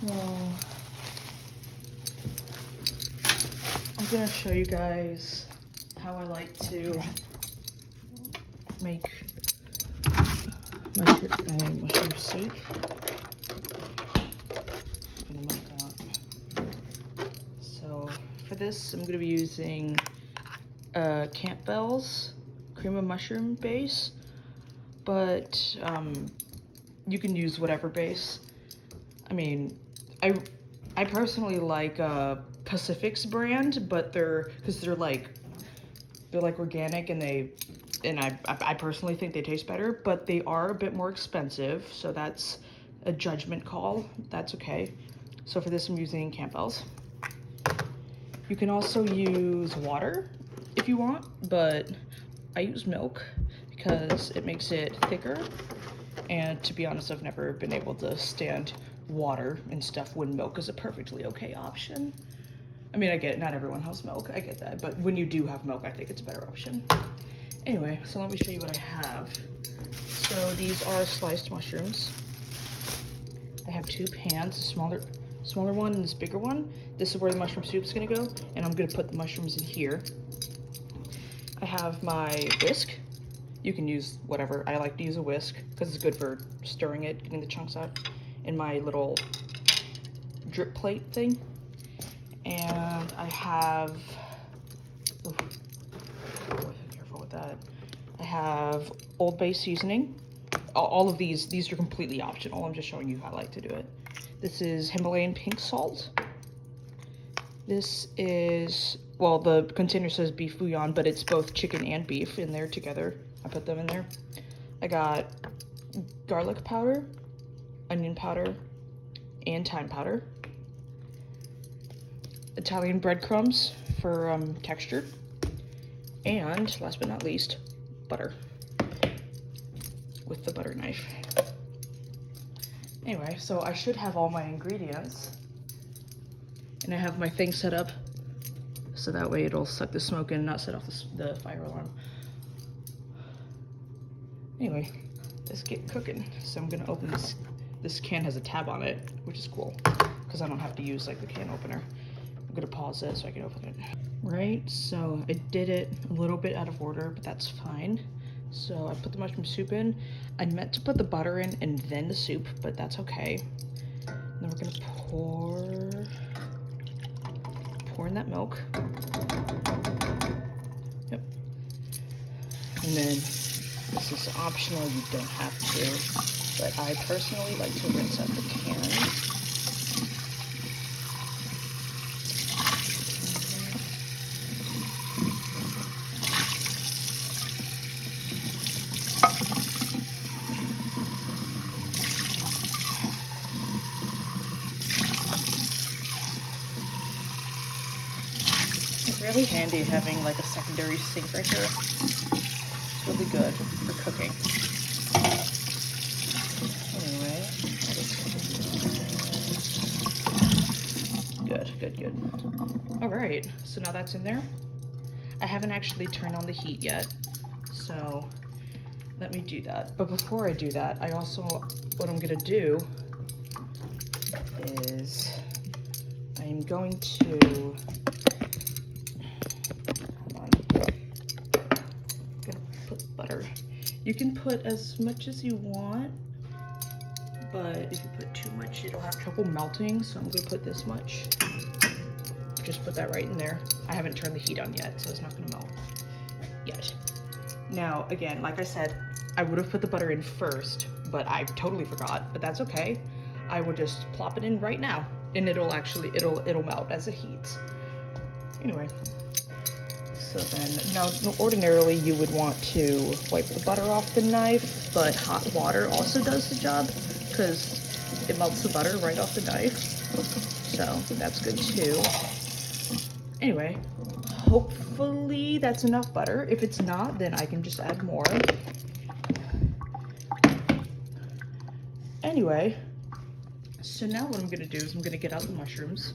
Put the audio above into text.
Well, I'm gonna show you guys how I like to make mushroom soup. So for this, I'm gonna be using Campbell's cream of mushroom base, but you can use whatever base. I mean, I personally like Pacific's brand, but they're like organic, and I personally think they taste better, but they are a bit more expensive, so that's a judgment call. That's okay. So for this, I'm using Campbell's. You can also use water if you want, but I use milk because it makes it thicker. And to be honest, I've never been able to stand water and stuff when milk is a perfectly okay option. I mean, I get it, not everyone has milk, I get that, but when you do have milk, I think it's a better option. Anyway, so let me show you what I have. So these are sliced mushrooms. I have two pans, a smaller one and this bigger one. This is where the mushroom soup's gonna go, and I'm gonna put the mushrooms in here. I have my whisk. You can use whatever. I like to use a whisk because it's good for stirring it, getting the chunks out, in my little drip plate thing. And I have, careful with that. I have Old Bay seasoning. All of these are completely optional. I'm just showing you how I like to do it. This is Himalayan pink salt. This is, well, the container says beef bouillon, but it's both chicken and beef in there together. I put them in there. I got garlic powder, onion powder, and thyme powder. Italian breadcrumbs for texture. And last but not least, butter with the butter knife. Anyway, so I should have all my ingredients, and I have my thing set up so that way it'll suck the smoke in and not set off the fire alarm. Anyway, let's get cooking. So I'm gonna open this. This can has a tab on it, which is cool because I don't have to use like the can opener. I'm gonna pause it so I can open it. Right, so I did it a little bit out of order, but that's fine. So I put the mushroom soup in. I meant to put the butter in and then the soup, but that's okay. And then we're gonna pour in that milk. Yep. And then this is optional, you don't have to, but I personally like to rinse out the can. It's really handy having like a secondary sink right here. It's really good for cooking. Anyway, good. All right, so now that's in there. I haven't actually turned on the heat yet, so let me do that. But before I do that, what I'm gonna do is I'm going to, put butter. You can put as much as you want, but if you put too much, it'll have trouble melting, so I'm gonna put this much. Just put that right in there. I haven't turned the heat on yet, so it's not gonna melt yet. Now, again, like I said, I would have put the butter in first, but I totally forgot, but that's okay. I will just plop it in right now, and it'll melt as it heats. Anyway, so then, now ordinarily you would want to wipe the butter off the knife, but hot water also does the job because it melts the butter right off the knife. So that's good too. Anyway, hopefully that's enough butter. If it's not, then I can just add more. Anyway, so now what I'm gonna do is I'm gonna get out the mushrooms.